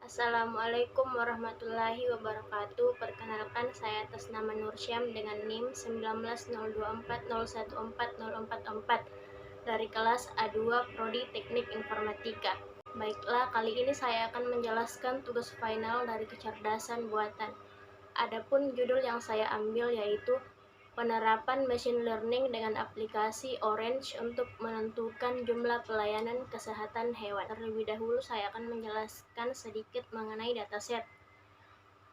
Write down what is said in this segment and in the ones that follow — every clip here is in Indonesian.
Assalamualaikum warahmatullahi wabarakatuh. Perkenalkan, saya atas nama Nursyam dengan NIM 190240140444 dari kelas A2 Prodi Teknik Informatika. Baiklah, kali ini saya akan menjelaskan tugas final dari kecerdasan buatan. Adapun judul yang saya ambil yaitu penerapan machine learning dengan aplikasi Orange untuk menentukan jumlah pelayanan kesehatan hewan. Terlebih dahulu saya akan menjelaskan sedikit mengenai dataset.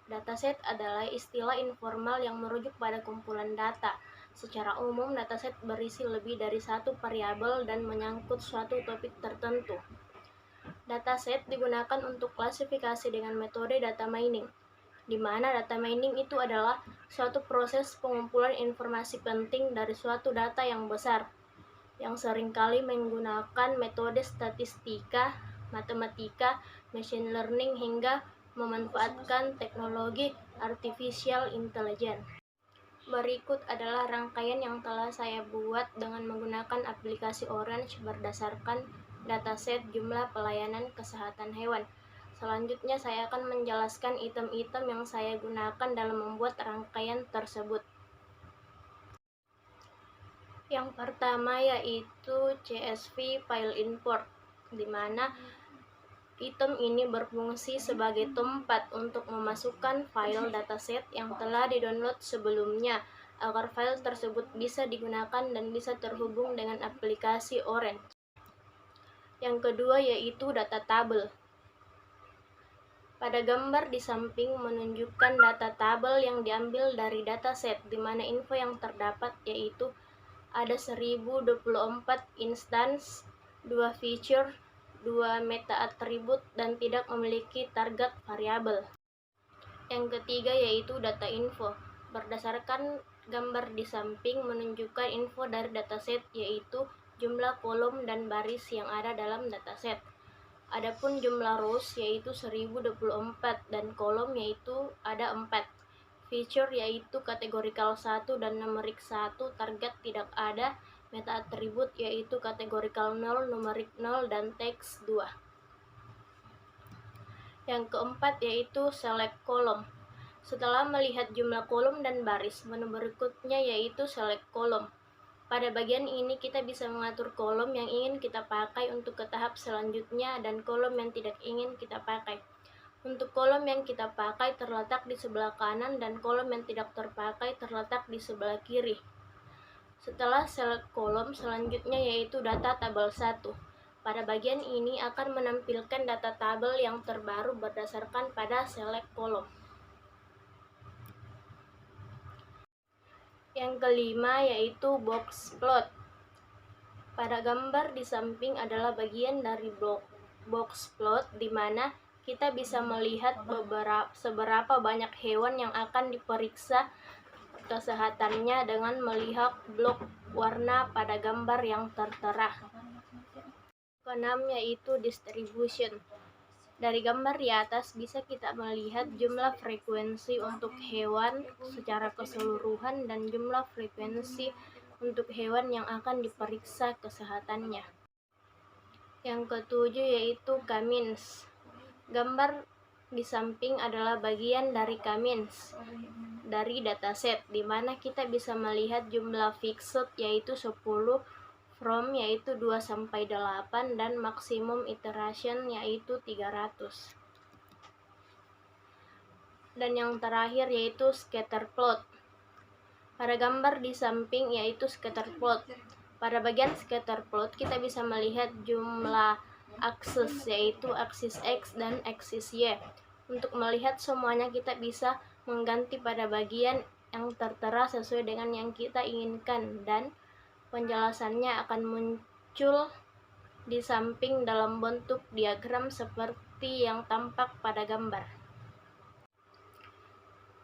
Dataset adalah istilah informal yang merujuk pada kumpulan data. Secara umum, dataset berisi lebih dari satu variabel dan menyangkut suatu topik tertentu. Dataset digunakan untuk klasifikasi dengan metode data mining, di mana data mining itu adalah suatu proses pengumpulan informasi penting dari suatu data yang besar, yang seringkali menggunakan metode statistika, matematika, machine learning, hingga memanfaatkan teknologi artificial intelligence. Berikut adalah rangkaian yang telah saya buat dengan menggunakan aplikasi Orange berdasarkan dataset jumlah pelayanan kesehatan hewan. Selanjutnya saya akan menjelaskan item-item yang saya gunakan dalam membuat rangkaian tersebut. Yang pertama yaitu CSV file import, di mana item ini berfungsi sebagai tempat untuk memasukkan file dataset yang telah di-download sebelumnya, agar file tersebut bisa digunakan dan bisa terhubung dengan aplikasi Orange. Yang kedua yaitu data tabel. Pada gambar di samping menunjukkan data tabel yang diambil dari dataset, di mana info yang terdapat yaitu ada 1024 instance, 2 feature, 2 meta atribut, dan tidak memiliki target variabel. Yang ketiga yaitu data info. Berdasarkan gambar di samping menunjukkan info dari dataset yaitu jumlah kolom dan baris yang ada dalam dataset. Adapun jumlah rows yaitu 1024 dan kolom yaitu ada 4. Feature yaitu kategorikal 1 dan numerik 1, target tidak ada. Meta atribut yaitu kategorikal 0, numerik 0, dan teks 2. Yang keempat yaitu select kolom. Setelah melihat jumlah kolom dan baris, menu berikutnya yaitu select kolom. Pada bagian ini kita bisa mengatur kolom yang ingin kita pakai untuk ke tahap selanjutnya dan kolom yang tidak ingin kita pakai. Untuk kolom yang kita pakai terletak di sebelah kanan dan kolom yang tidak terpakai terletak di sebelah kiri. Setelah select kolom, selanjutnya yaitu data tabel 1. Pada bagian ini akan menampilkan data tabel yang terbaru berdasarkan pada select kolom. Yang kelima yaitu box plot. Pada gambar di samping adalah bagian dari box plot, di mana kita bisa melihat seberapa banyak hewan yang akan diperiksa kesehatannya dengan melihat blok warna pada gambar yang tertera. Keenam yaitu distribution. Dari gambar di atas bisa kita melihat jumlah frekuensi untuk hewan secara keseluruhan dan jumlah frekuensi untuk hewan yang akan diperiksa kesehatannya. Yang ketujuh yaitu K-means. Gambar di samping adalah bagian dari K-means dari dataset, di mana kita bisa melihat jumlah fixed yaitu 10, from yaitu 2 sampai 8, dan maksimum iteration yaitu 300. Dan yang terakhir yaitu scatter plot. Pada gambar di samping yaitu scatter plot. Pada bagian scatter plot kita bisa melihat jumlah akses yaitu aksis X dan aksis Y. Untuk melihat semuanya kita bisa mengganti pada bagian yang tertera sesuai dengan yang kita inginkan, dan penjelasannya akan muncul di samping dalam bentuk diagram seperti yang tampak pada gambar.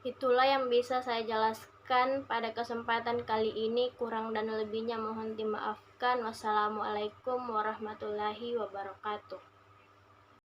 Itulah yang bisa saya jelaskan pada kesempatan kali ini. Kurang dan lebihnya mohon dimaafkan. Wassalamualaikum warahmatullahi wabarakatuh.